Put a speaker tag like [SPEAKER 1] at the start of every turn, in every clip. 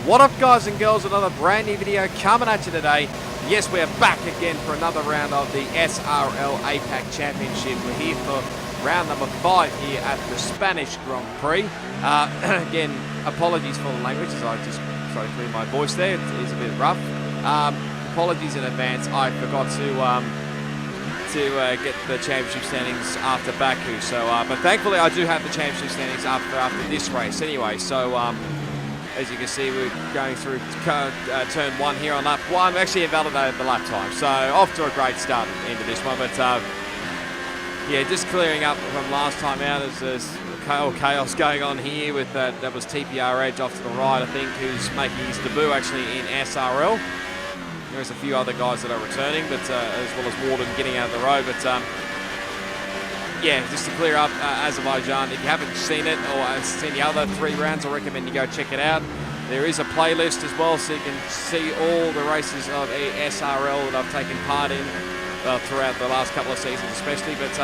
[SPEAKER 1] What up, guys and girls? Another brand new video coming at you today. Yes, we're back again for another round of the SRL APAC Championship. We're here for round number 5 here at the Spanish Grand Prix. Again, apologies for the language as I just tried to clear my voice there. It is a bit rough. Apologies in advance. I forgot to get the championship standings after Baku. So, but thankfully I do have the championship standings after this race anyway. So, as you can see, we're going through turn 1 here on lap 1. We actually invalidated the lap time, so off to a great start into this one. But yeah, just clearing up from last time out. There's chaos going on here with that was TPR Edge off to the right, I think, who's making his debut actually in SRL. There's a few other guys that are returning, but as well as Warden getting out of the road. But yeah, just to clear up Azerbaijan, if you haven't seen it or seen the other 3 rounds, I recommend you go check it out. There is a playlist as well, so you can see all the races of SRL that I've taken part in throughout the last couple of seasons especially. But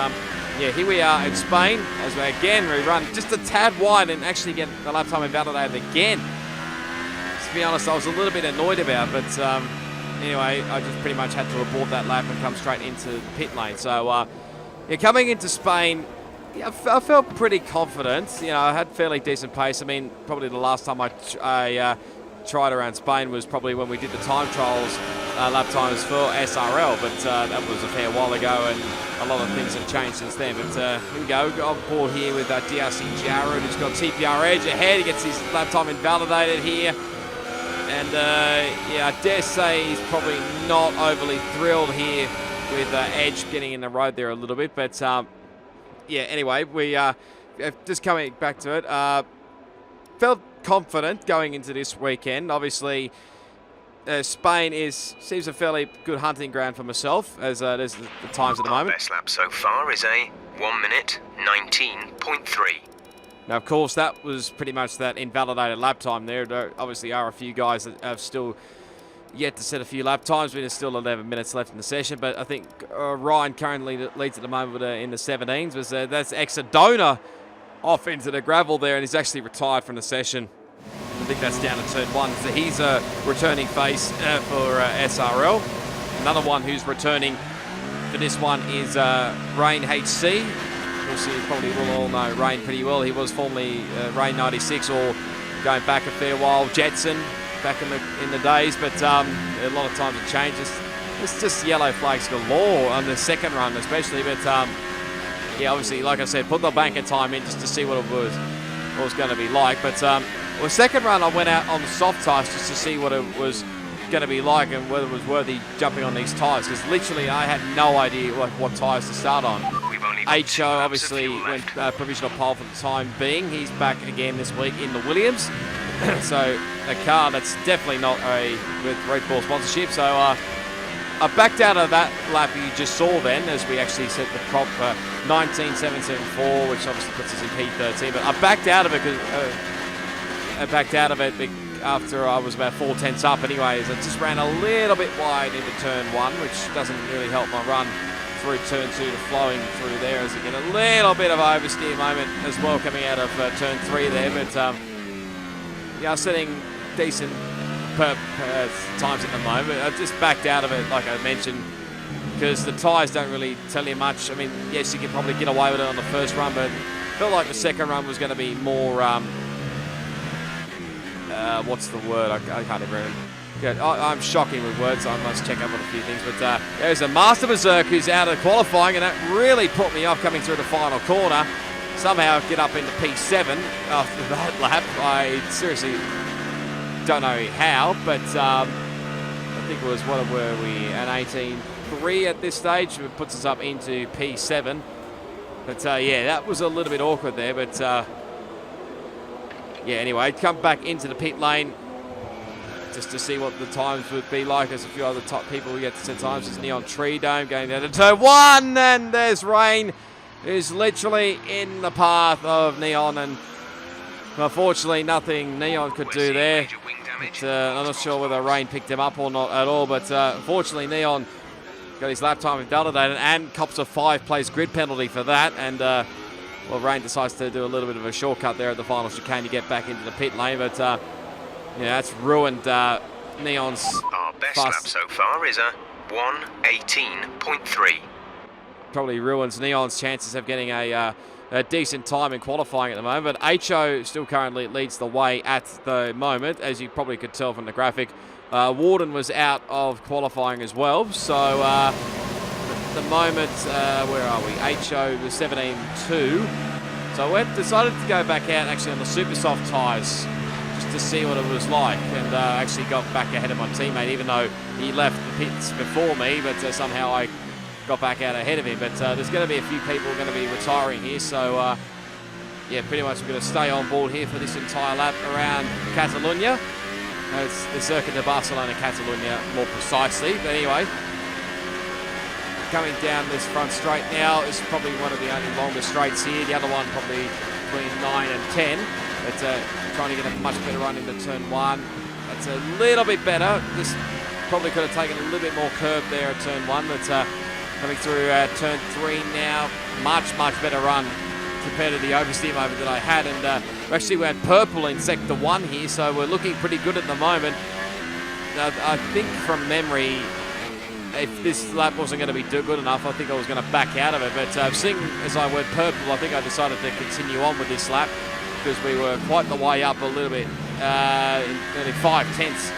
[SPEAKER 1] yeah, here we are in Spain as we again rerun just a tad wide and actually get the lap time invalidated again. To be honest, I was a little bit annoyed about it, but anyway, I just pretty much had to abort that lap and come straight into the pit lane. So yeah, coming into Spain, yeah, I felt pretty confident. You know, I had fairly decent pace. I mean, probably the last time I tried around Spain was probably when we did the time trials, lap times for SRL, but that was a fair while ago, and a lot of things have changed since then. But here we go, on board here with DRC Jared, who's got TPR Edge ahead. He gets his lap time invalidated here. And yeah, I dare say he's probably not overly thrilled here with Edge getting in the road there a little bit. But yeah, anyway, we just coming back to it, felt confident going into this weekend. Obviously, Spain seems a fairly good hunting ground for myself, as there's the times at the moment.
[SPEAKER 2] Our best lap so far is a 1 minute 19.3.
[SPEAKER 1] Now, of course, that was pretty much that invalidated lap time there. There obviously are a few guys that have still yet to set a few lap times. There's still 11 minutes left in the session, but I think Ryan currently leads at the moment in the 17s. That's Exodona off into the gravel there, and he's actually retired from the session. I think that's down to turn 1. So he's a returning face for SRL. Another one who's returning for this one is Rain HC. Of course, you probably will all know Rain pretty well. He was formerly Rain 96, or going back a fair while, Jetson back in the days. But a lot of times it changes. It's just yellow flags galore on the second run, especially. But yeah, obviously, like I said, put the banker time in just to see what it was going to be like. But well, second run, I went out on the soft tyres just to see what it was going to be like and whether it was worthy jumping on these tyres, because literally I had no idea what tyres to start on. HO obviously went provisional pole for the time being. He's back again this week in the Williams. So a car that's definitely not with Red Bull sponsorship. So I backed out of that lap you just saw then, as we actually set the prop for 19.774, which obviously puts us in P13. But I backed out of it after I was about 4 tenths up anyways. I just ran a little bit wide into turn 1, which doesn't really help my run through turn 2 to flowing through there, as again a little bit of oversteer moment as well coming out of turn 3 there. But yeah, setting decent times at the moment. I just backed out of it, like I mentioned, because the tyres don't really tell you much. I mean, yes, you can probably get away with it on the first run, but felt like the second run was going to be more what's the word? I can't even remember. Yeah, I'm shocking with words. I must check up on a few things. But there's a Master Berserk who's out of qualifying, and that really put me off coming through the final corner. Somehow get up into P7 after that lap. I seriously don't know how, but I think it was, what were we, an 18.3 at this stage, which puts us up into P7. But yeah, that was a little bit awkward there. But yeah, anyway, come back into the pit lane just to see what the times would be like. There's a few other top people who get to set times. There's Neon Tree Dome going down to turn 1, and there's Rain, who's literally in the path of Neon, and unfortunately nothing Neon could do there. But, I'm not sure whether Rain picked him up or not at all, but unfortunately Neon got his lap time invalidated and cops a 5-place grid penalty for that. And well, Rain decides to do a little bit of a shortcut there at the final chicane to get back into the pit lane. But Yeah, that's ruined Neon's
[SPEAKER 2] Our best lap
[SPEAKER 1] fast.
[SPEAKER 2] so far is a 1:18.3.
[SPEAKER 1] Probably ruins Neon's chances of getting a decent time in qualifying at the moment. But HO still currently leads the way at the moment, as you probably could tell from the graphic. Warden was out of qualifying as well. So at the moment, where are we? HO was 17.2. So we decided to go back out actually on the super soft tyres just to see what it was like, and actually got back ahead of my teammate, even though he left the pits before me, but somehow I got back out ahead of him. But there's going to be a few people going to be retiring here, so yeah, pretty much we're going to stay on board here for this entire lap around Catalunya. It's the Circuit de Barcelona Catalunya more precisely, but anyway, coming down this front straight now is probably one of the only longer straights here. The other one probably between 9 and 10, but trying to get a much better run into turn 1. That's a little bit better. This probably could have taken a little bit more curb there at turn 1, but coming through turn 3 now, much better run compared to the oversteer moment that I had, and we actually went purple in sector 1 here, so we're looking pretty good at the moment. I think from memory, if this lap wasn't going to be good enough, I think I was going to back out of it, but seeing as I went purple, I think I decided to continue on with this lap because we were quite the way up a little bit, nearly 5/10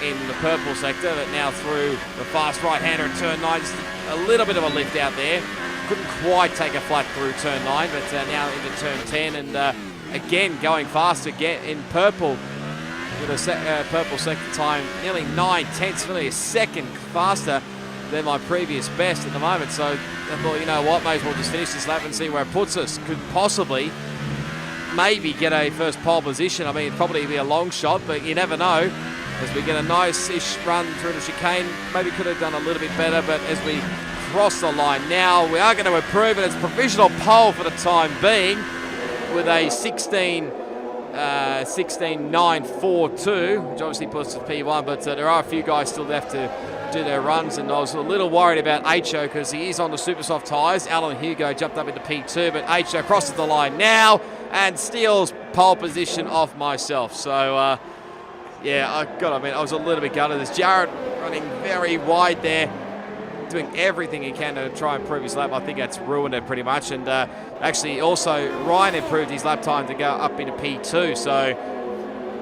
[SPEAKER 1] in the purple sector, but now through the fast right-hander at turn 9, just a little bit of a lift out there. Couldn't quite take a flat through turn 9, but now into turn 10, and again going faster, get in purple with a purple sector time, nearly 9/10, nearly a second faster than my previous best at the moment. So I thought, you know what, may as well just finish this lap and see where it puts us. Could possibly, maybe get a first pole position. I mean, it'd probably be a long shot, but you never know. As we get a nice-ish run through the chicane, maybe could have done a little bit better, but as we cross the line now, we are going to improve, and it's provisional pole for the time being with a 16.942, which obviously puts us P1, but there are a few guys still left to do their runs, and I was a little worried about HO because he is on the super soft tyres. Alan Hugo jumped up into P2, but HO crosses the line now and steals pole position off myself. So, yeah, I was a little bit gutted. There's Jared running very wide there, doing everything he can to try and improve his lap. I think that's ruined it pretty much. And actually, also, Ryan improved his lap time to go up into P2. So,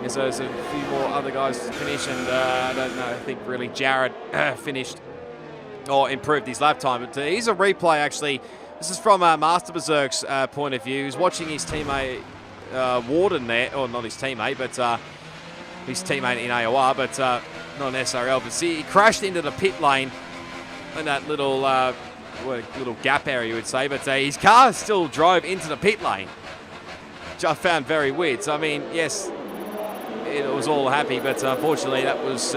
[SPEAKER 1] yeah, so there's a few more other guys to finish. And I don't know, I think really Jared finished or improved his lap time. But here's a replay, actually. This is from Master Berserk's point of view. He's watching his teammate Warden there, or not his teammate, but his teammate in AOR, but not an SRL. But see, he crashed into the pit lane in that little little gap area, you would say. But his car still drove into the pit lane, which I found very weird. So, I mean, yes, it was all happy, but unfortunately that was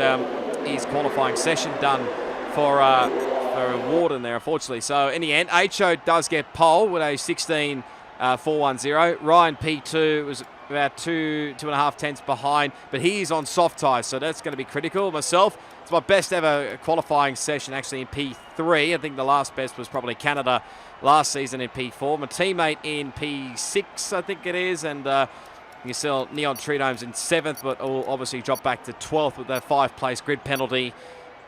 [SPEAKER 1] his qualifying session done for Warden there, unfortunately. So, in the end, HO does get pole with a 16.410. Ryan P2 was about 2.5 tenths behind, but he's on soft tyres, so that's going to be critical. Myself, it's my best ever qualifying session actually in P3. I think the last best was probably Canada last season in P4. My teammate in P6, I think it is, and you saw Neon Tritomes in 7th, but all obviously dropped back to 12th with that 5th-place grid penalty.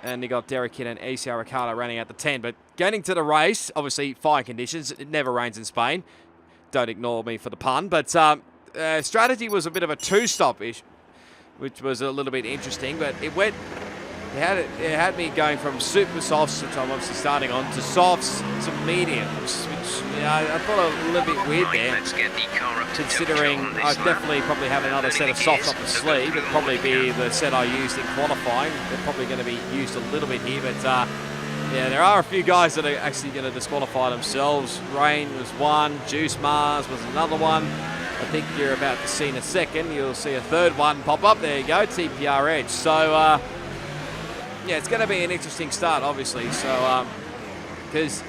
[SPEAKER 1] And you got Derek Kidd and ACR Ricardo running out the 10. But getting to the race, obviously fine conditions. It never rains in Spain. Don't ignore me for the pun, but strategy was a bit of a two-stop-ish, which was a little bit interesting, but it had me going from super softs, which I'm obviously starting on, to softs to mediums, which I thought a little bit weird there, considering I definitely probably have another set of softs up the sleeve. It'll probably be the set I used in qualifying. They're probably going to be used a little bit here, but yeah, there are a few guys that are actually going to disqualify themselves. Rain was one, Juice Mars was another one. I think you're about to see in a second. You'll see a third one pop up. There you go, TPR Edge. So, yeah, it's going to be an interesting start, obviously. So, because,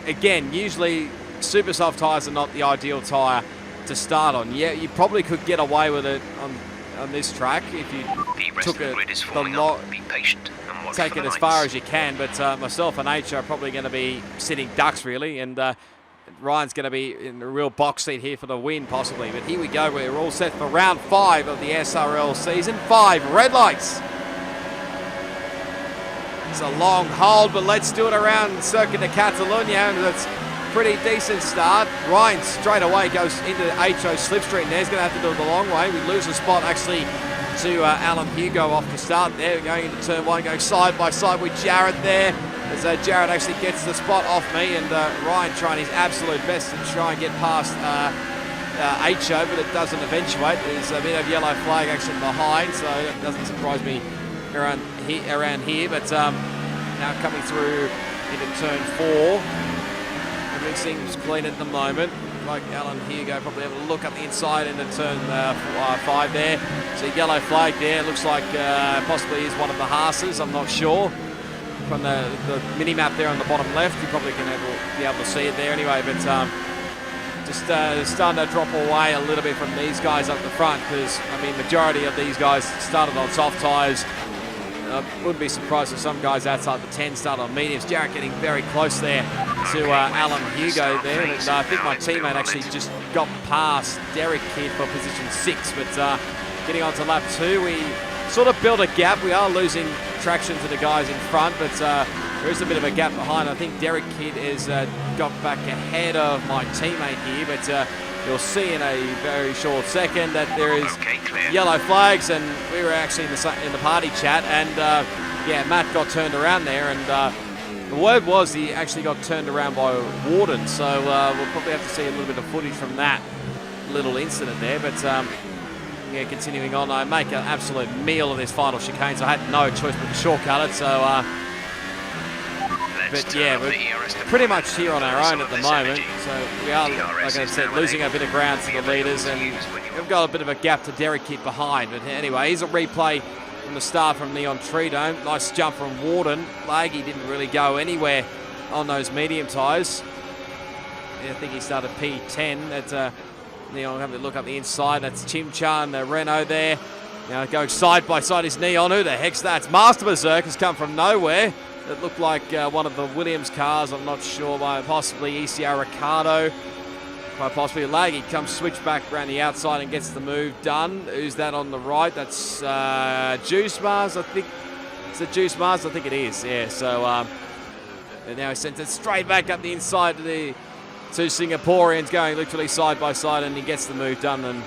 [SPEAKER 1] again, usually super soft tyres are not the ideal tyre to start on. Yeah, you probably could get away with it on this track if you took it take it as far as you can. But myself and H are probably going to be sitting ducks, really, and Ryan's going to be in a real box seat here for the win, possibly. But here we go. We're all set for round 5 of the SRL season. 5 red lights. It's a long hold, but let's do it around Circuit de Catalunya. And it's a pretty decent start. Ryan straight away goes into HO Slipstream there. He's going to have to do it the long way. We lose a spot, actually, to Alan Hugo off the start there. Going into turn 1, going side by side with Jared there. As Jared actually gets the spot off me, and Ryan trying his absolute best to try and get past HO, but it doesn't eventuate. There's a bit of yellow flag actually behind, so it doesn't surprise me around here. But now coming through into turn 4, everything seems clean at the moment. Like Alan Hugo probably have a look up the inside into turn 5 there. So yellow flag there. Looks like possibly is one of the Haas's. I'm not sure. From the mini-map there on the bottom left, you probably can be able to see it there anyway, but just starting to drop away a little bit from these guys up the front, because, I mean, majority of these guys started on soft tyres. Wouldn't be surprised if some guys outside the 10 started on mediums. Jarrett getting very close there to Alan Hugo there, and I think my teammate actually just got past Derek Kidd for position 6, but getting on to lap 2, we sort of built a gap. We are losing traction to the guys in front, but there is a bit of a gap behind. I think Derek Kidd has got back ahead of my teammate here, but you'll see in a very short second that there is yellow flags, and we were actually in the party chat, and yeah, Matt got turned around there, and the word was he actually got turned around by Warden, so we'll probably have to see a little bit of footage from that little incident there, but yeah, continuing on, I make an absolute meal of this final chicane, so I had no choice but to shortcut it. So, but yeah, we're pretty much here on our own at the moment. So we are, like I said, losing a bit of ground to the leaders, and we've got a bit of a gap to Derek Kidd behind. But anyway, here's a replay from the start from Neon Treedome. Nice jump from Warden. Laggy didn't really go anywhere on those medium tyres. Yeah, I think he started P10. That's Neon having a look up the inside. That's Chimcha and the Renault there. Now going side by side is Neon. Who the heck's that? Master Berserk has come from nowhere. It looked like one of the Williams cars. I'm not sure, by possibly ECR Ricardo. By possibly Laggy comes switch back around the outside and gets the move done. Who's that on the right? That's Juice Mars, I think. Is it Juice Mars? I think it is, yeah. So and now he sends it straight back up the inside to the two Singaporeans, going literally side by side, and he gets the move done. And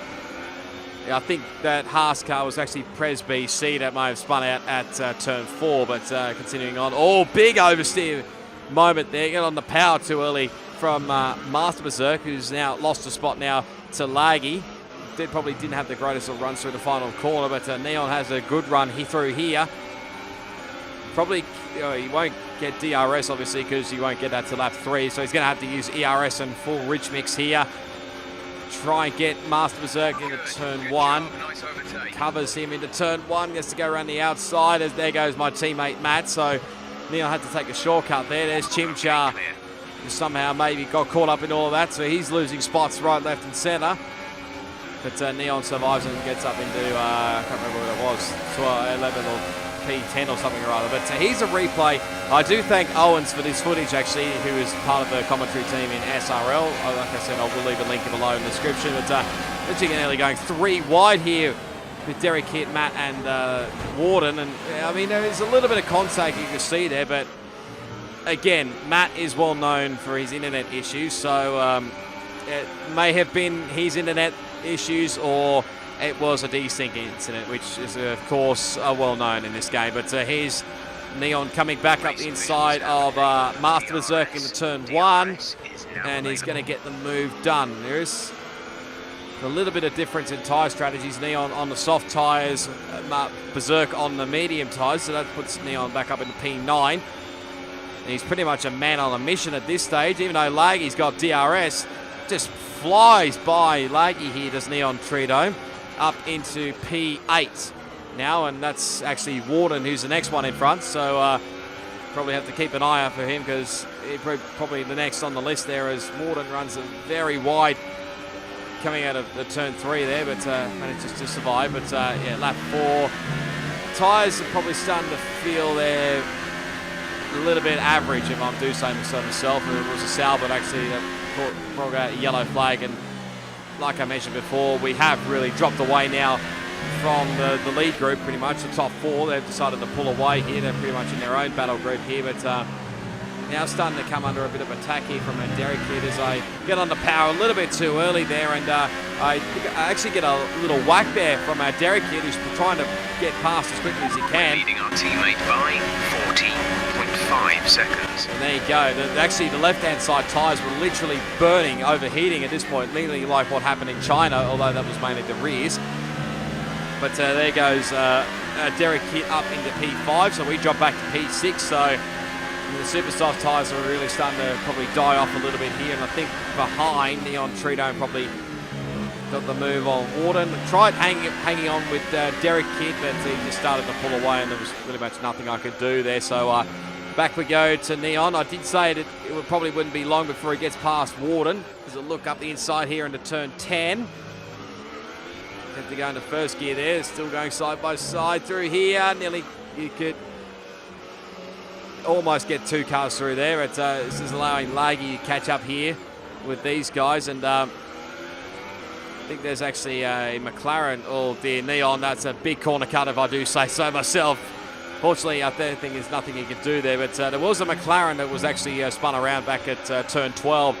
[SPEAKER 1] yeah, I think that Haas car was actually Pres BC that may have spun out at turn 4, but continuing on. Oh, big oversteer moment there. Got on the power too early from Master Berserk, who's now lost a spot now to Laggy. Probably didn't have the greatest of runs through the final corner, but Neon has a good run through here. Probably he won't get DRS, obviously, because he won't get that to lap 3, so he's going to have to use ERS and full rich mix here. Try and get Master Berserk into turn 1. Covers him into turn 1, gets to go around the outside, as there goes my teammate Matt, so Neon had to take a shortcut there. There's Chimchar, who somehow maybe got caught up in all of that, so he's losing spots right, left and centre. But Neon survives and gets up into, I can't remember what it was, 12, 11 or P10 or something or other. But here's a replay. I do thank Owens for this footage, actually, who is part of the commentary team in SRL. Like I said, I will leave a link below in the description. But Chicken going 3 wide here with Derek Kidd, Matt and Warden. And I mean, there's a little bit of contact you can see there, but again, Matt is well known for his internet issues, so it may have been his internet issues, or it was a desync incident, which is, of course, well known in this game. But here's Neon coming back up the inside of Master Berserk into turn 1, and he's going to get the move done. There is a little bit of difference in tyre strategies. Neon on the soft tyres, Berserk on the medium tyres, so that puts Neon back up into P9. And he's pretty much a man on a mission at this stage, even though Laggy's got DRS. Just flies by Laggy here, does Neon Treedome, up into P8 now, and that's actually Warden, who's the next one in front, so probably have to keep an eye out for him, because he's probably the next on the list there, as Warden runs a very wide coming out of the turn 3 there, but manages to survive. But yeah, lap 4, tyres are probably starting to feel they're a little bit average, if I do say so myself. It was a Sauber actually that brought out a yellow flag, and like I mentioned before, we have really dropped away now from the lead group, pretty much the top 4. They've decided to pull away here. They're pretty much in their own battle group here, but now starting to come under a bit of attack here from Derek Kidd as I get on the power a little bit too early there, and I actually get a little whack there from Derek Kidd, who's trying to get past as quickly as he can.
[SPEAKER 2] Leading our teammate by 14.5 seconds.
[SPEAKER 1] And there you go. Actually, the left-hand side tyres were literally burning, overheating at this point, nearly like what happened in China, although that was mainly the rears. But there goes Derek Kidd up into P5, so we drop back to P6. So the super soft tyres are really starting to probably die off a little bit here, and I think behind Neon Tridome probably got the move on Warden. Tried hanging on with Derek Kidd, but he just started to pull away, and there was really much nothing I could do there. So back we go to Neon. I did say that it probably wouldn't be long before he gets past Warden. There's a look up the inside here into turn 10. Have to go into first gear there. Still going side by side through here. Nearly you could almost get 2 cars through there. This is allowing Laggy to catch up here with these guys, and I think there's actually a McLaren. Oh dear, Neon, that's a big corner cut if I do say so myself. Fortunately, I think there's nothing he could do there, but there was a McLaren that was actually spun around back at turn 12.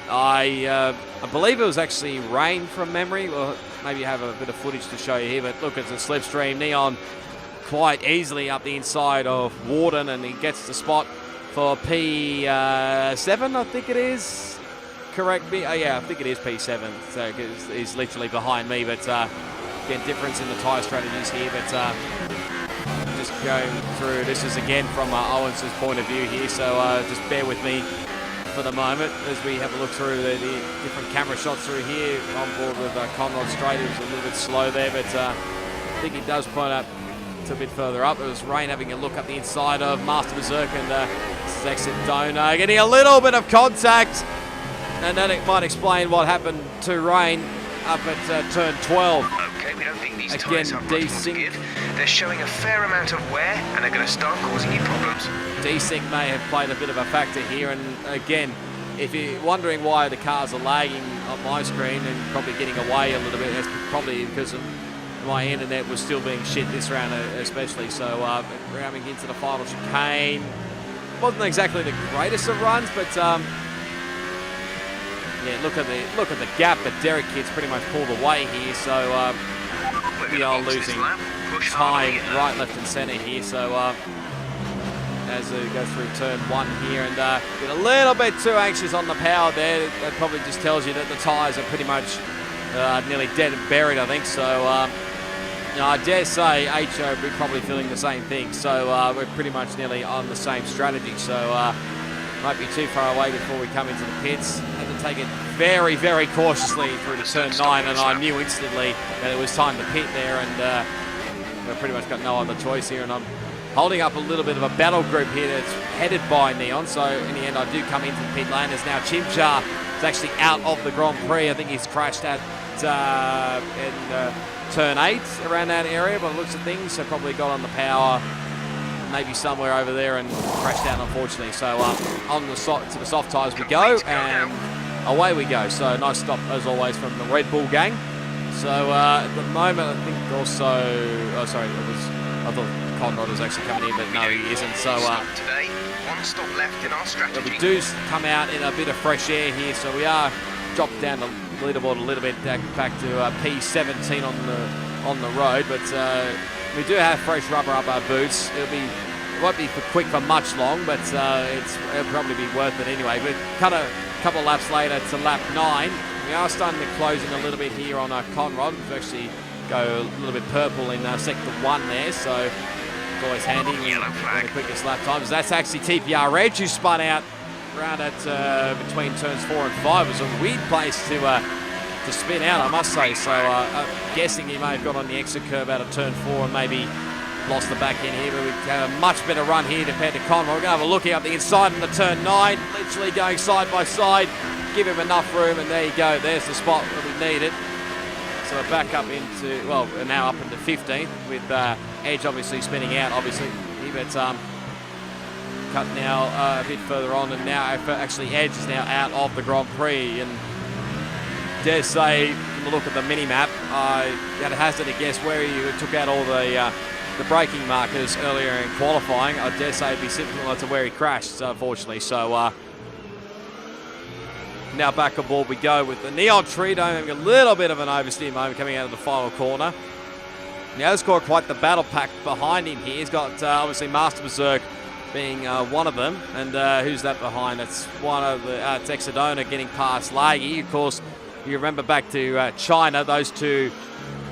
[SPEAKER 1] I believe it was actually rain from memory. Well, maybe you have a bit of footage to show you here, but look, it's a slipstream. Neon quite easily up the inside of Warden, and he gets the spot for P7, I think it is. Correct me. Oh, yeah, I think it is P7. So he's literally behind me, but again, difference in the tyre strategies here, but just going through. This is again from Owens' point of view here, so just bear with me for the moment as we have a look through the different camera shots through here. On board with Conrod straight. He was a little bit slow there, but I think he does point up a bit further up. It was Rain having a look up the inside of Master Berserk, and this is exit Donor getting a little bit of contact, and then it might explain what happened to Rain up at turn 12.
[SPEAKER 2] Okay, we don't think these tyres have much more to give. They're showing a fair amount of wear, and they're going to start causing you problems.
[SPEAKER 1] Desync may have played a bit of a factor here, and again, if you're wondering why the cars are lagging on my screen and probably getting away a little bit, that's probably because of my internet was still being shit this round especially. So rounding into the final chicane, wasn't exactly the greatest of runs, but yeah, look at the gap that Derek Kidd's pretty much pulled away here. So we are losing time right, left and centre here. So as we go through turn 1 here, and get a little bit too anxious on the power there. That probably just tells you that the tyres are pretty much nearly dead and buried, I think. So you know, I dare say HO will be probably feeling the same thing. So we're pretty much nearly on the same strategy. So might be too far away before we come into the pits. Had to take it very, very cautiously through to turn 9, and I knew instantly that it was time to pit there, and we've pretty much got no other choice here. And I'm holding up a little bit of a battle group here that's headed by Neon. So in the end, I do come into the pit lane as now Chimchar is actually out of the Grand Prix. I think he's crashed at turn 8, around that area by the looks of things. So probably got on the power, maybe somewhere over there, and crashed down, unfortunately. So on to the soft tyres we go, and away we go. So nice stop as always from the Red Bull gang. So at the moment, I think also, oh sorry, I thought Conrad was actually coming in, but no, he isn't. So
[SPEAKER 2] today, one stop left in our strategy.
[SPEAKER 1] We do come out in a bit of fresh air here, so we are dropped down the leaderboard a little bit, back to P17 on the road, but we do have fresh rubber up our boots. It won't be quick for much long, but it'll probably be worth it anyway. But cut a couple of laps later to lap 9. We are starting to close in a little bit here on Conrad. We've actually go a little bit purple in sector 1 there, so it's always handy when the quickest lap times. That's actually TPR Reg, who spun out around at between turns 4 and 5. It was a weird place to spin out, I must say. So I'm guessing he may have got on the exit curve out of turn 4 and maybe lost the back end here, but we have a much better run here compared to Conrad. We're going to have a look here up the inside into turn 9, literally going side by side, give him enough room, and there you go. There's the spot that we needed. So we're back up into, well, we're now up into 15th with Edge obviously spinning out, obviously. But cut now a bit further on, and now actually Edge is now out of the Grand Prix. And dare say, from the look at the mini-map, I had a hazard to guess where he took out all the braking markers earlier in qualifying. I dare say it'd be similar to where he crashed, unfortunately. So now back aboard we go with the Neon Trio having a little bit of an oversteer moment coming out of the final corner. Now he's got quite the battle pack behind him here. He's got obviously Master Berserk being one of them. And who's that behind? It's one of the it's Exodona getting past Laggy. Of course, you remember back to China, those two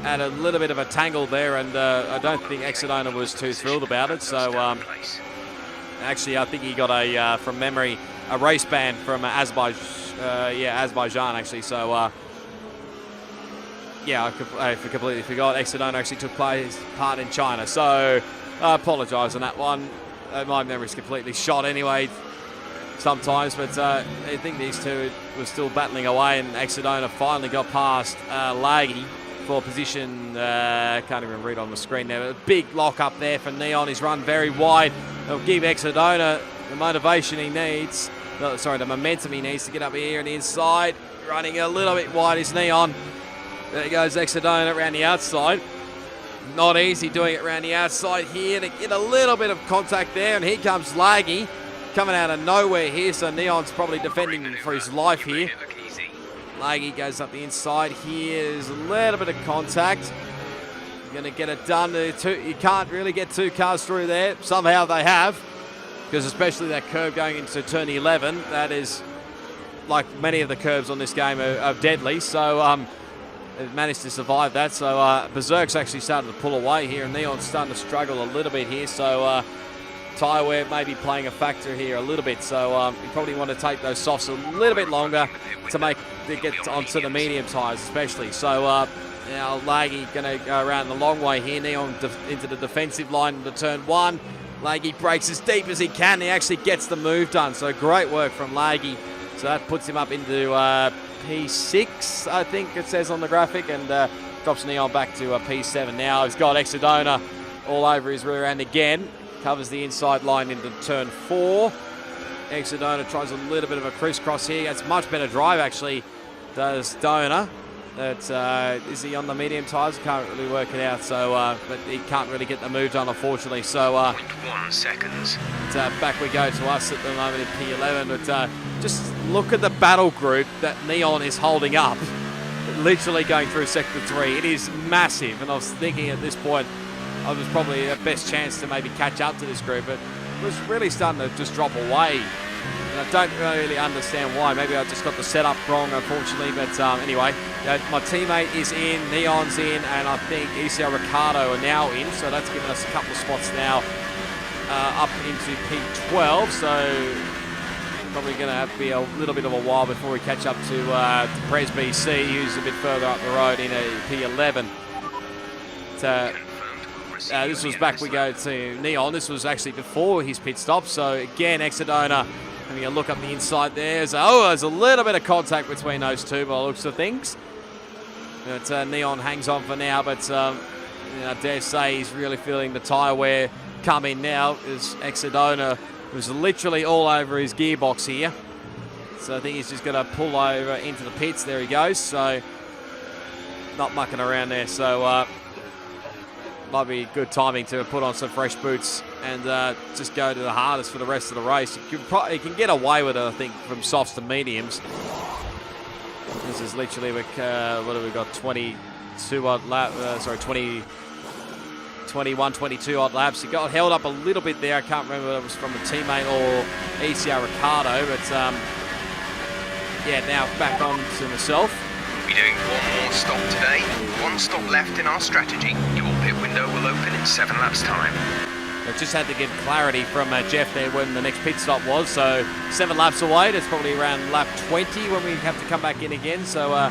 [SPEAKER 1] had a little bit of a tangle there, and I don't think Exodona was too thrilled about it. So actually, I think he got a, from memory, a race ban from Azerbaijan actually. So yeah, I completely forgot. Exodona actually took part in China. So I apologise on that one. My memory's completely shot anyway sometimes, but I think these two were still battling away, and Exodona finally got past Laggy for position. Can't even read on the screen there. A big lock up there for Neon. He's run very wide. It'll give Exodona the motivation he needs. No, sorry, the momentum he needs to get up here and the inside. Running a little bit wide is Neon. There goes Exodona around the outside. Not easy doing it around the outside here to get a little bit of contact there. And here comes Laggy coming out of nowhere here. So Neon's probably defending for his life here. Laggy goes up the inside here. There's a little bit of contact. Going to get it done. You can't really get two cars through there. Somehow they have. Because especially that curve going into turn 11, that is, like many of the curves on this game, are deadly. So they've managed to survive that. So Berserk's actually started to pull away here, and Neon's starting to struggle a little bit here. So tyre wear may be playing a factor here a little bit. So you probably want to take those softs a little bit longer to get onto the medium tyres especially. So now Laggy going to go around the long way here. Neon into the defensive line into turn 1. Laggy breaks as deep as he can. He actually gets the move done. So great work from Laggy. So that puts him up into P6, I think it says on the graphic, and drops Neon back to P7 now. He's got Exodona all over his rear end again. Covers the inside line into turn 4. Exodona tries a little bit of a crisscross here. It's much better drive actually, does Dona. Is he on the medium tyres? Can't really work it out. So, but he can't really get the move done, unfortunately. So,
[SPEAKER 2] 0.1 seconds.
[SPEAKER 1] Back we go to us at the moment in P11. But just look at the battle group that Neon is holding up. Literally going through sector 3. It is massive. And I was thinking at this point, I was probably the best chance to maybe catch up to this group, but it was really starting to just drop away. And I don't really understand why. Maybe I just got the setup wrong, unfortunately. But anyway, my teammate is in, Neon's in, and I think ECR Ricardo are now in. So that's given us a couple of spots now up into P12. So probably going to have to be a little bit of a while before we catch up to Prez BC, who's a bit further up the road in a P11. This was back we go to Neon. This was actually before his pit stop. So again, Exodona having a look up the inside there. So, there's a little bit of contact between those two by the looks of things. But Neon hangs on for now. But I dare say he's really feeling the tyre wear come in now, as Exodona was literally all over his gearbox here. So I think he's just going to pull over into the pits. There he goes. So not mucking around there. So might be good timing to put on some fresh boots and just go to the hardest for the rest of the race. You can get away with it, I think, from softs to mediums. This is literally, what have we got, 22 odd laps, 21, 22 odd laps. He got held up a little bit there. I can't remember whether it was from a teammate or ECR Ricardo, but yeah, now back on to myself.
[SPEAKER 2] We're doing one more stop today. One stop left in our strategy. Your pit window will open in 7 laps time.
[SPEAKER 1] I've just had to get clarity from Jeff there when the next pit stop was. So 7 laps away. That's probably around lap 20 when we have to come back in again. So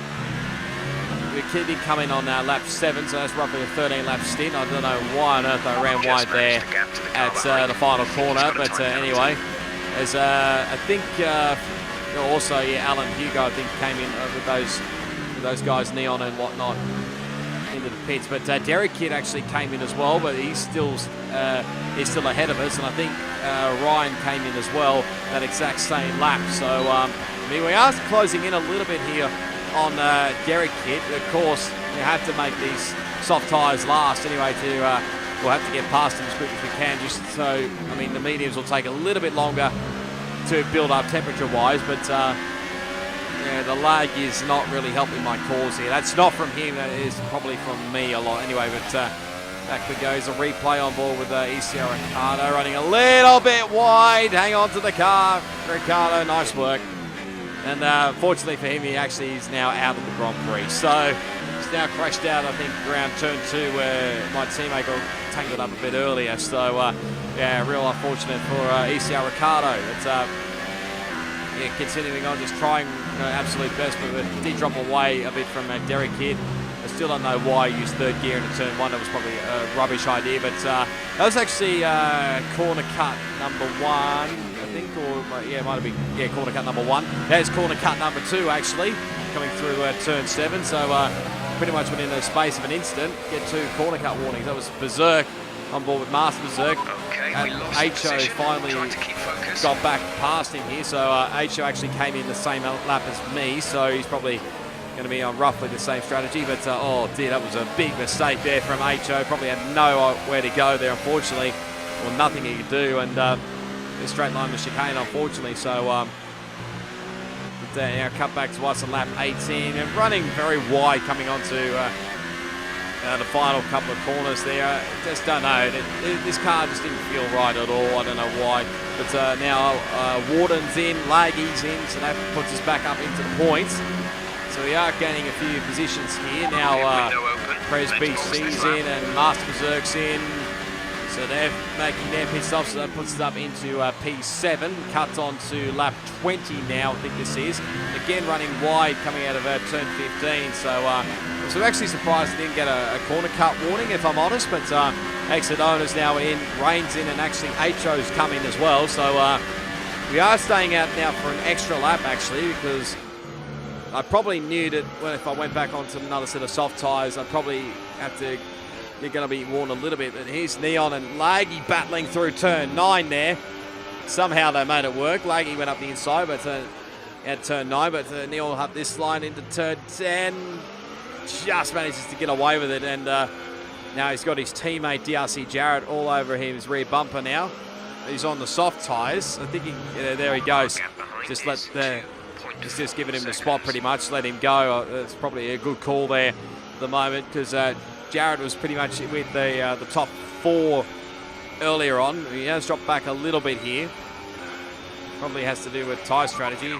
[SPEAKER 1] we did come in on lap 7, so that's roughly a 13 lap stint. I don't know why on earth I ran wide there at the final corner. But anyway, as I think also Alan Hugo I think came in with those guys, Neon and whatnot, into the pits. But Derek Kidd actually came in as well, but he's still ahead of us. And I think Ryan came in as well that exact same lap. So I mean, we are closing in a little bit here on Derek Kidd. Of course, you have to make these soft tyres last anyway we'll have to get past them as quick as we can, just so, I mean, the mediums will take a little bit longer to build up temperature-wise, but yeah, the lag is not really helping my cause here. That's not from him, that is probably from me a lot anyway, but back we go. There's a replay on board with ECR Ricardo running a little bit wide. Hang on to the car, Ricardo, nice work. And fortunately for him, he actually is now out of the Grand Prix. So he's now crashed out, I think, around turn 2 where my teammate got tangled up a bit earlier. So yeah, real unfortunate for ECR Ricardo. It's yeah, continuing on, just trying absolute best, but it did drop away a bit from Derek Kidd. I still don't know why he used third gear into turn 1. That was probably a rubbish idea, but that was actually corner cut number 1, I think, or yeah, it might have been, yeah, corner cut number 1. There's corner cut number 2 actually coming through turn 7. So pretty much within the space of an instant, get 2 corner cut warnings. That was Berserk on board with Master Berserk.
[SPEAKER 2] Okay,
[SPEAKER 1] and HO finally got back past him here. So HO actually came in the same lap as me, so he's probably going to be on roughly the same strategy. But oh dear, that was a big mistake there from HO. Probably had nowhere to go there, unfortunately, or nothing he could do. And the straight line was chicane, unfortunately. So now cut back to us on lap 18 and running very wide coming onto the final couple of corners there. Just don't know. This car just didn't feel right at all. I don't know why. But now Warden's in, Laggy's in, so that puts us back up into the points. So we are gaining a few positions here. Now Prez BC's in and Master Berserk's in. So they're making their pit stops, so that puts us up into P7. Cuts on to lap 20 now, I think this is. Again, running wide coming out of turn 15. So I'm actually surprised they didn't get a corner cut warning, if I'm honest. But Exodona's now in, Rain's in, and actually HO's come in as well. So we are staying out now for an extra lap, actually, because I probably knew that if I went back onto another set of soft tyres, I'd probably have to... They're going to be warned a little bit, but here's Neon and Laggy battling through turn 9 there. Somehow they made it work. Laggy went up the inside, but at turn 9, but Neon up this line into turn 10. Just manages to get away with it, and now he's got his teammate DRC Jarrett all over his rear bumper now. He's on the soft tyres. I think there he goes. Just it's just giving him the spot pretty much. Let him go. It's probably a good call there at the moment, because Jarrett was pretty much with the top 4 earlier on. He has dropped back a little bit here. Probably has to do with tyre strategy.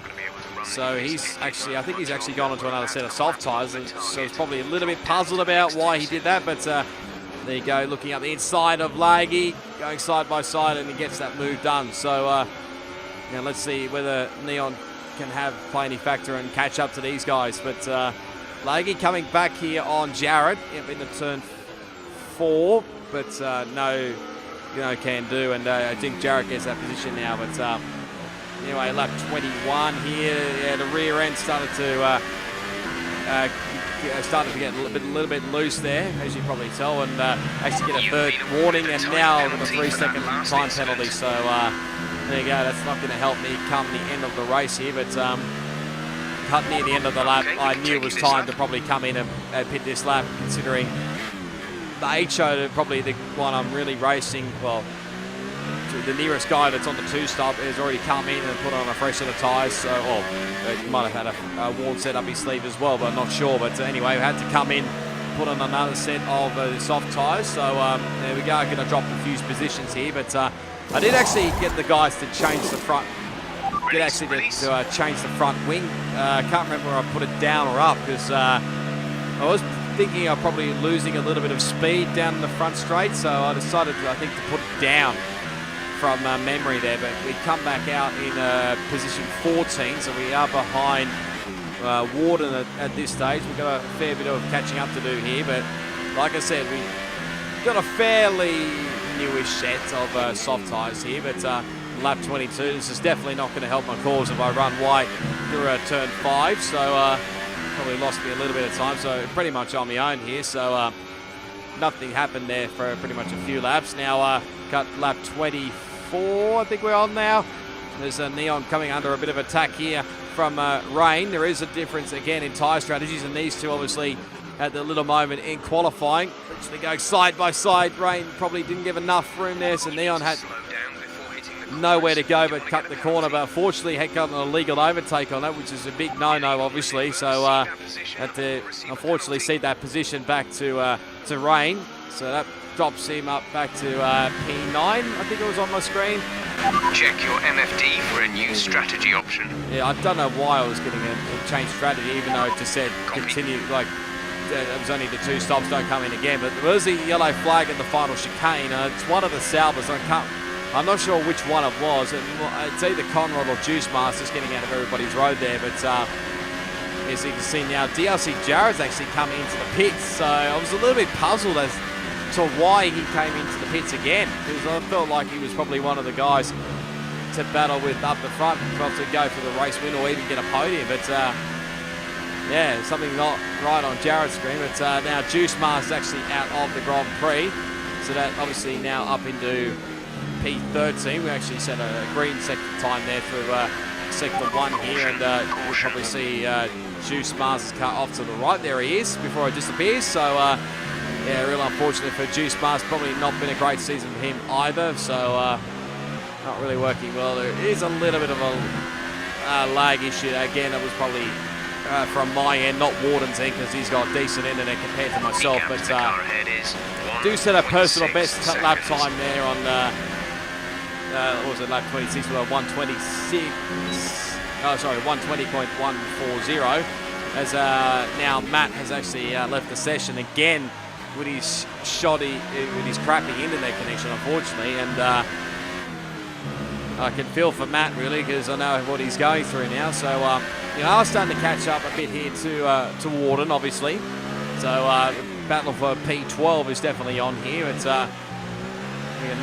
[SPEAKER 1] So he's actually, I think he's actually gone onto another set of soft tyres, and so he's probably a little bit puzzled about why he did that. But there you go, looking up the inside of Laggy, going side by side, and he gets that move done. So now let's see whether Neon can play any factor and catch up to these guys. But Laggy coming back here on Jarrett into turn 4, but no can do, and I think Jarrett gets that position now. But anyway, lap 21 here. Yeah, the rear end started to get a little bit loose there, as you probably tell, and actually get a third warning, and now with a 3-second time penalty. So there you go. That's not going to help me come the end of the race here, but. Cut near the end of the lap, I knew it was time to probably come in and pit this lap, considering the HO, probably the one I'm really racing, well, the nearest guy that's on the 2-stop has already come in and put on a fresh set of tyres. So, well, he might have had a worn set up his sleeve as well, but I'm not sure. But anyway, we had to come in, put on another set of soft tyres. So there we go, I'm going to drop a few positions here. But I did actually get the guys to change the front. To change the front wing. I can't remember where I put it down or up, because I was thinking of probably losing a little bit of speed down the front straight, so I decided, I think, to put it down from memory there. But we come back out in position 14, so we are behind Warden at this stage. We've got a fair bit of catching up to do here, but like I said, we've got a fairly newish set of soft tyres here, but lap 22. This is definitely not going to help my cause if I run wide through turn 5. So probably lost me a little bit of time. So pretty much on my own here. So nothing happened there for pretty much a few laps. Now cut lap 24, I think we're on now. There's a Neon coming under a bit of attack here from Rain. There is a difference again in tyre strategies, and these two obviously had the little moment in qualifying. Actually going side by side. Rain probably didn't give enough room there, so Neon had nowhere to go but cut the corner, but unfortunately had gotten an illegal overtake on it, which is a big no-no obviously, so had to unfortunately cede that position back to Rain, so that drops him up back to P9, I think it was on my screen.
[SPEAKER 2] Check your MFD for a new strategy option.
[SPEAKER 1] Yeah, I don't know why I was getting a change strategy, even though it just said continue, like it was only the 2 stops, don't come in again, but there was a yellow flag in the final chicane. It's one of the Salvers. I'm not sure which one it was. It's either Conrod or Juice Masters getting out of everybody's road there, but as you can see now, DRC Jarrett's actually come into the pits, so I was a little bit puzzled as to why he came into the pits again, because I felt like he was probably one of the guys to battle with up the front, to go for the race win or even get a podium, but yeah, something not right on Jarrett's screen, but now Juice Masters actually out of the Grand Prix, so that obviously now up into P13. We actually set a green sector time there for sector 1 here, and you'll probably see Juice Masters car off to the right. There he is before it disappears, so yeah, real unfortunate for Juice Masters. Probably not been a great season for him either, so not really working well. There is a little bit of a lag issue. Again, it was probably from my end, not Warden's end, because he's got decent internet compared to myself, but do set a personal best lap time there on what was it, lap 26 with a 126, oh sorry, 120.140, as now Matt has actually left the session again with his crappy internet connection, unfortunately, and I can feel for Matt really, because I know what he's going through now, so you know, I was starting to catch up a bit here to Warden, obviously, so battle for P12 is definitely on here. It's a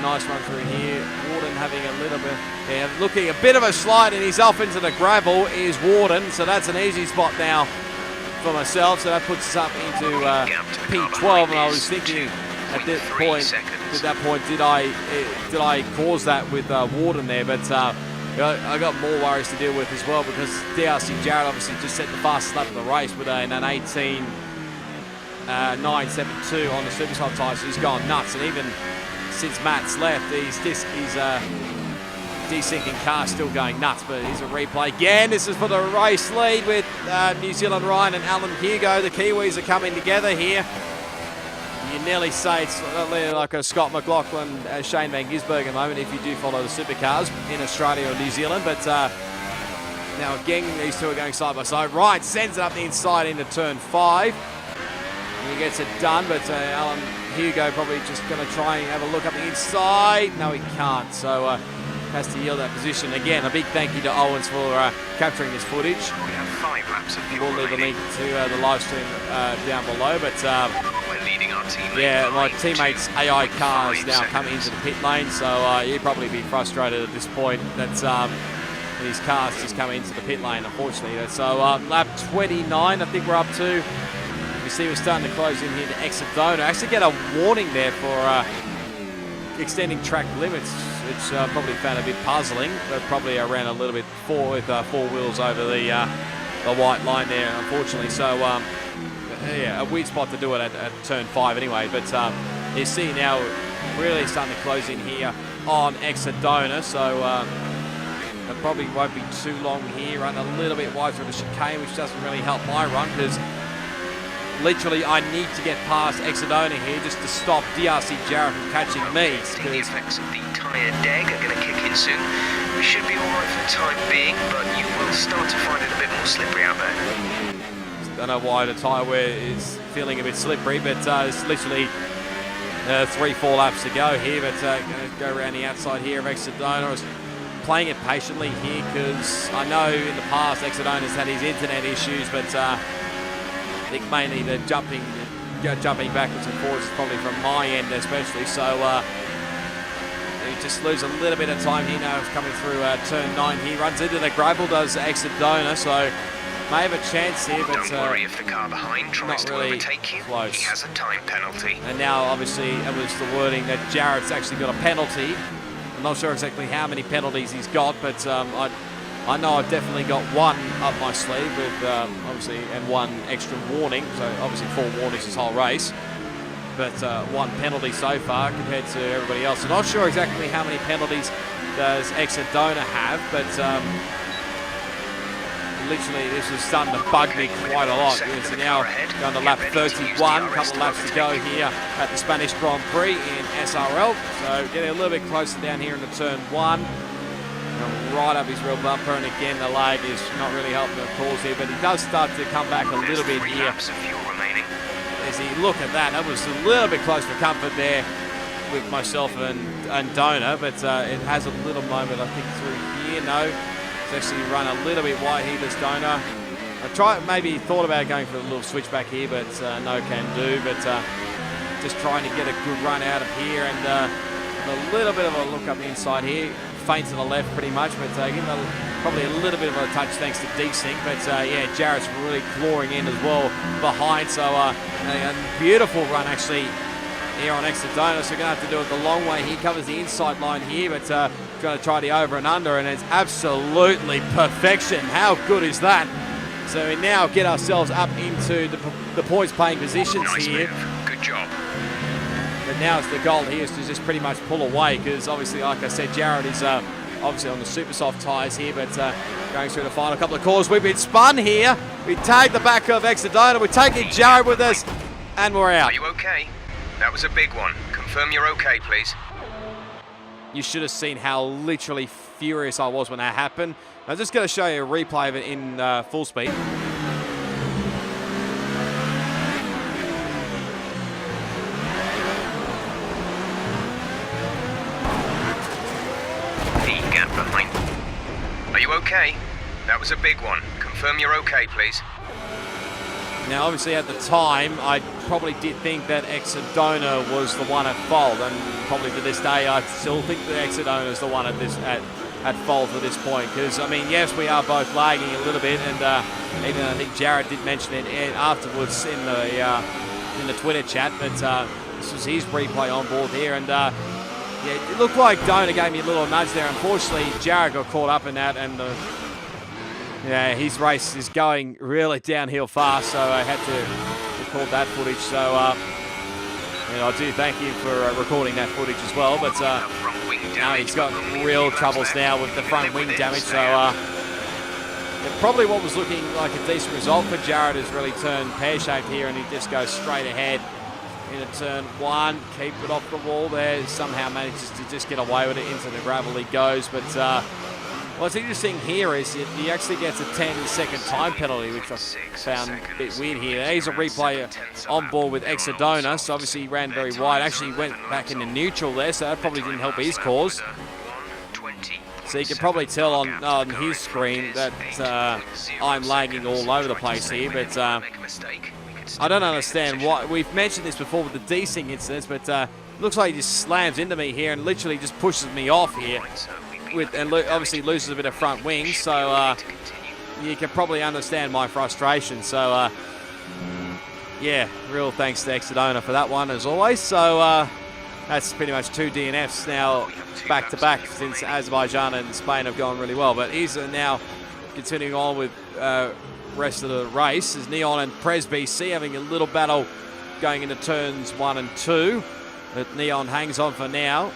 [SPEAKER 1] nice run through here. Warden having a little bit, yeah, looking a bit of a slide, and he's off into the gravel is Warden, so that's an easy spot now for myself, so that puts us up into P12, and I was thinking at that point, did I cause that with Warden there, but I got more worries to deal with as well, because DRC Jarrett obviously just set the fastest lap of the race with an 18 9.72 on the super soft tyres, so he's gone nuts, and even since Matt's left, his desyncing car still going nuts, but here's a replay again. This is for the race lead with New Zealand Ryan and Alan Hugo. The Kiwis are coming together here. You nearly say it's like a Scott McLaughlin, Shane Van Gisbergen moment if you do follow the supercars in Australia or New Zealand, but now again these two are going side by side. Ryan sends it up the inside into turn 5. He gets it done, but Alan Hugo probably just going to try and have a look up the inside. No, he can't, so has to yield that position. Again, a big thank you to Owens for capturing this footage.
[SPEAKER 2] We have 5 laps of fuel.
[SPEAKER 1] We'll leave a link to the live stream down below, but
[SPEAKER 2] we're leading our team.
[SPEAKER 1] Yeah, my teammates' AI cars now coming into the pit lane, so you'd probably be frustrated at this point that these cars just coming into the pit lane, unfortunately. So lap 29, I think we're up to. You see we're starting to close in here to Exodona. Actually get a warning there for extending track limits, which probably found a bit puzzling, but probably ran a little bit with 4 wheels over the white line there, unfortunately. So yeah, a weird spot to do it at turn 5 anyway, but you see now really starting to close in here on Exodona, so it probably won't be too long here. Run a little bit wide through the chicane, which doesn't really help my run, because literally I need to get past Exodona here just to stop DRC Jarrett from catching me.
[SPEAKER 2] The effects of the tyre deg are going to kick in soon. We should be alright for the time being, but you will start to find it a bit more slippery out there.
[SPEAKER 1] Don't know why the tyre wear is feeling a bit slippery, but it's literally 3-4 laps to go here, but going to go around the outside here of Exodona. I was playing it patiently here because I know in the past Exodona's had his internet issues, but I think mainly the jumping backwards and forwards is probably from my end especially, so he just lose a little bit of time here now coming through turn 9. He runs into the gravel, does Exodona, so may have a chance here, but
[SPEAKER 2] Don't worry if the car behind tries to
[SPEAKER 1] really
[SPEAKER 2] overtake you.
[SPEAKER 1] close.
[SPEAKER 2] He has a time penalty.
[SPEAKER 1] And now, obviously, it was the wording that Jarrett's actually got a penalty. I'm not sure exactly how many penalties he's got, but I know I've definitely got one up my sleeve with, obviously, and one extra warning. So, obviously, 4 warnings this whole race. But one penalty so far compared to everybody else. I'm not sure exactly how many penalties does Exodona have, but literally this is starting to bug me quite a lot. So now going to lap 31, a couple of laps to go here at the Spanish Grand Prix in SRL. So getting a little bit closer down here into turn 1. Right up his real bumper, and again the lag is not really helping the cause here, but he does start to come back a little bit here. As he look at that, that was a little bit close for comfort there with myself and Dona, but it has a little moment I think through here. No, it's actually run a little bit wide here, this Dona. I maybe thought about going for a little switchback here, but no can do. But just trying to get a good run out of here, and a little bit of a look up the inside here. Faint to the left pretty much, but give him probably a little bit of a touch thanks to desync. But yeah, Jarrett's really clawing in as well behind. So a beautiful run actually here on Exodona. So we're going to have to do it the long way. He covers the inside line here, but going to try the over and under, and it's absolutely perfection. How good is that? So we now get ourselves up into the points paying positions here.
[SPEAKER 2] Move. Good job.
[SPEAKER 1] But now it's the goal here is to just pretty much pull away, because obviously, like I said, Jarrett is obviously on the super soft tyres here, but going through the final couple of corners. We've been spun here. We tagged the back of Exodona. We're taking Jarrett with us, and we're out.
[SPEAKER 2] Are you okay? That was a big one. Confirm you're okay, please.
[SPEAKER 1] You should have seen how literally furious I was when that happened. I'm just going to show you a replay of it in full speed.
[SPEAKER 2] Behind. Are you okay? That was a big one. Confirm you're okay, please.
[SPEAKER 1] Now, obviously, at the time, I probably did think that Exodona was the one at fault, and probably to this day, I still think that Exodona is the one at fault at this point. Because, I mean, yes, we are both lagging a little bit, and even I think Jarrett did mention it afterwards in the Twitter chat. But this was his replay on board here, and yeah, it looked like Dona gave me a little nudge there. Unfortunately, Jarrett got caught up in that, and yeah, his race is going really downhill fast, so I had to record that footage. So I do thank you for recording that footage as well. But now he's got real troubles now with the front wing damage. So probably what was looking like a decent result for Jarrett has really turned pear-shaped here, and he just goes straight ahead into turn 1, keep it off the wall there, somehow manages to just get away with it, into the gravel he goes. But what's interesting here is he actually gets a 10-second time penalty, which I found a bit weird here. He's a replay on board with Exodona, so obviously he ran very wide, actually went back into neutral there, so that probably didn't help his cause. So you can probably tell on his screen that I'm lagging all over the place here, but I don't understand why. We've mentioned this before with the desync incidents, but looks like he just slams into me here and literally just pushes me off here, and obviously loses a bit of front wing. So you can probably understand my frustration. So yeah, real thanks to Exodona for that one as always. So that's pretty much 2 DNFs now back to back, since Azerbaijan and Spain have gone really well. But he's now continuing on with rest of the race is Neon and Prez BC having a little battle going into turns 1 and 2, but Neon hangs on for now.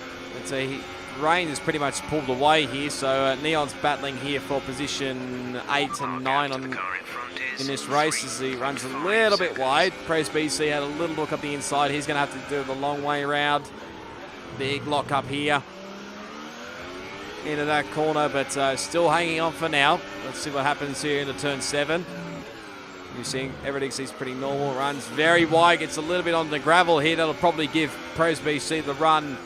[SPEAKER 1] Rain is pretty much pulled away here, so Neon's battling here for position 8 and 9 in this race as he runs a little bit wide. Prez BC had a little look up the inside. He's going to have to do the long way around. Big lock up here into that corner, but still hanging on for now. Let's see what happens here into turn 7. You're seeing everything seems pretty normal. Runs very wide, gets a little bit on the gravel here. That'll probably give Prez BC the run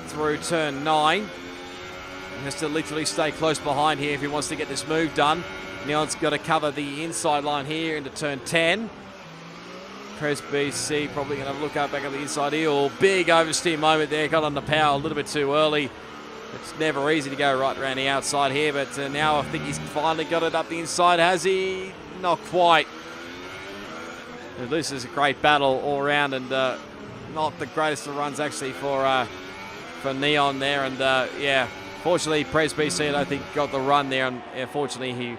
[SPEAKER 1] through turn 9. He has to literally stay close behind here if he wants to get this move done. Neon's got to cover the inside line here into turn 10. Prez BC probably going to look up back at the inside heel. Big oversteer moment there, got on the power a little bit too early. It's never easy to go right around the outside here, but now I think he's finally got it up the inside, has he? not quite. This is a great battle all around, and not the greatest of runs actually for Neon there. And yeah, fortunately, Presbyc, I don't think, got the run there, and unfortunately he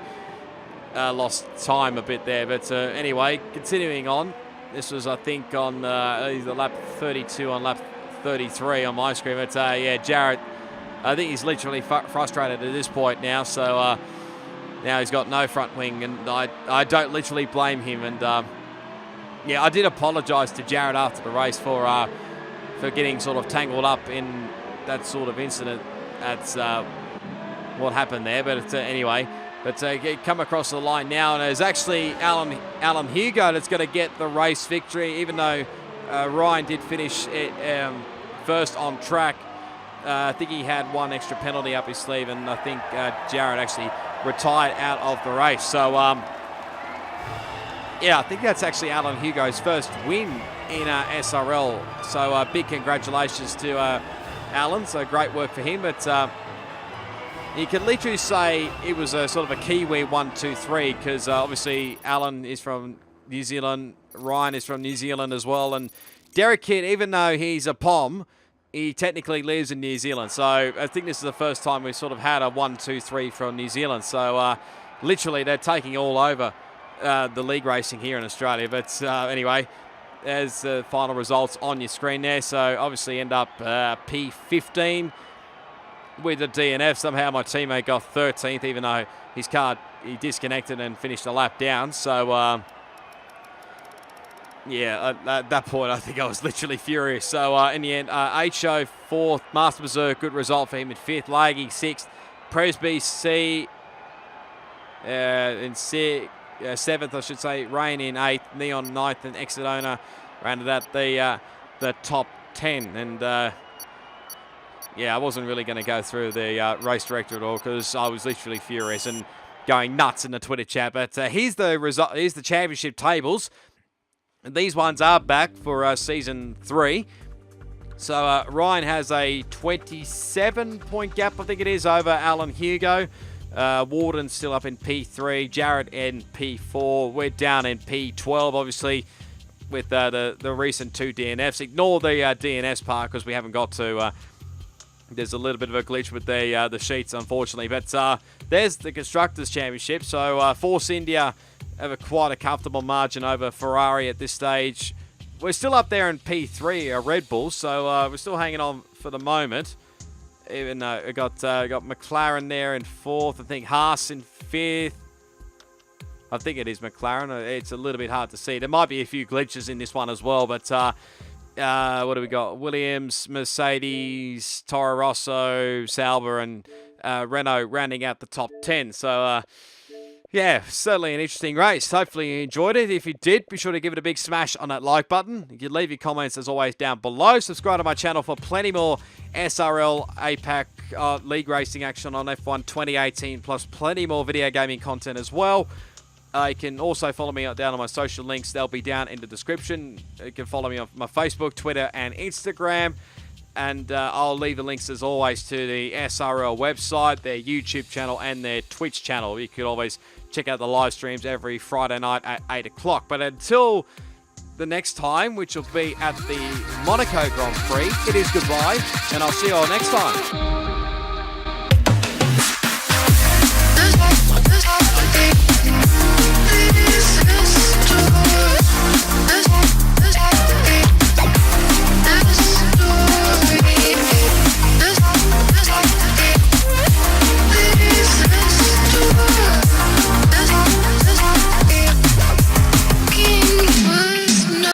[SPEAKER 1] lost time a bit there. But anyway, continuing on. This was, I think, on either lap 32 on lap 33 on my screen. But yeah, Jarrett, I think he's literally frustrated at this point now. So now he's got no front wing, and I don't literally blame him. And yeah, I did apologise to Jarrett after the race for getting sort of tangled up in that sort of incident. That's what happened there. But anyway, but come across the line now, and it's actually Alan Hugo that's going to get the race victory, even though Ryan did finish first on track. I think he had one extra penalty up his sleeve, and I think Jarrett actually retired out of the race. So, yeah, I think that's actually Alan Hugo's first win in SRL. So, big congratulations to Alan. So, great work for him. But you can literally say it was a sort of a Kiwi 1-2-3, because obviously Alan is from New Zealand, Ryan is from New Zealand as well, and Derek Kidd, even though he's a POM, he technically lives in New Zealand. So I think this is the first time we've sort of had a 1-2-3 from New Zealand. So literally they're taking all over the league racing here in Australia. But anyway, there's the final results on your screen there. So obviously end up P15 with the DNF. Somehow my teammate got 13th, even though his car, he disconnected and finished a lap down. So yeah, at that point, I think I was literally furious. So in the end, H.O. 4th, Master Berserk, good result for him in 5th, Laggy 6th, Presbyc in 7th, I should say, Rain in 8th, Neon 9th, and Exodona rounded out the top 10. And yeah, I wasn't really going to go through the race director at all, because I was literally furious and going nuts in the Twitter chat. But here's the result. Here's the championship tables. And these ones are back for season 3. So Ryan has a 27-point gap, I think it is, over Alan Hugo. Warden's still up in P3. Jarrett in P4. We're down in P12, obviously, with the recent 2 DNFs. Ignore the DNS part, because we haven't got to. There's a little bit of a glitch with the sheets, unfortunately. But there's the Constructors' Championship. So Force India have quite a comfortable margin over Ferrari at this stage. We're still up there in P3, Red Bull, so we're still hanging on for the moment. Even though we got McLaren there in 4th, I think Haas in 5th. I think it is McLaren. It's a little bit hard to see. There might be a few glitches in this one as well, but what do we got? Williams, Mercedes, Toro Rosso, Sauber, and Renault rounding out the top 10. So yeah, certainly an interesting race. Hopefully you enjoyed it. If you did, be sure to give it a big smash on that like button. You can leave your comments, as always, down below. Subscribe to my channel for plenty more SRL APAC league racing action on F1 2018, plus plenty more video gaming content as well. You can also follow me down on my social links. They'll be down in the description. You can follow me on my Facebook, Twitter, and Instagram. And I'll leave the links, as always, to the SRL website, their YouTube channel, and their Twitch channel. You could always check out the live streams every Friday night at 8 o'clock. But until the next time, which will be at the Monaco Grand Prix, it is goodbye, and I'll see you all next time.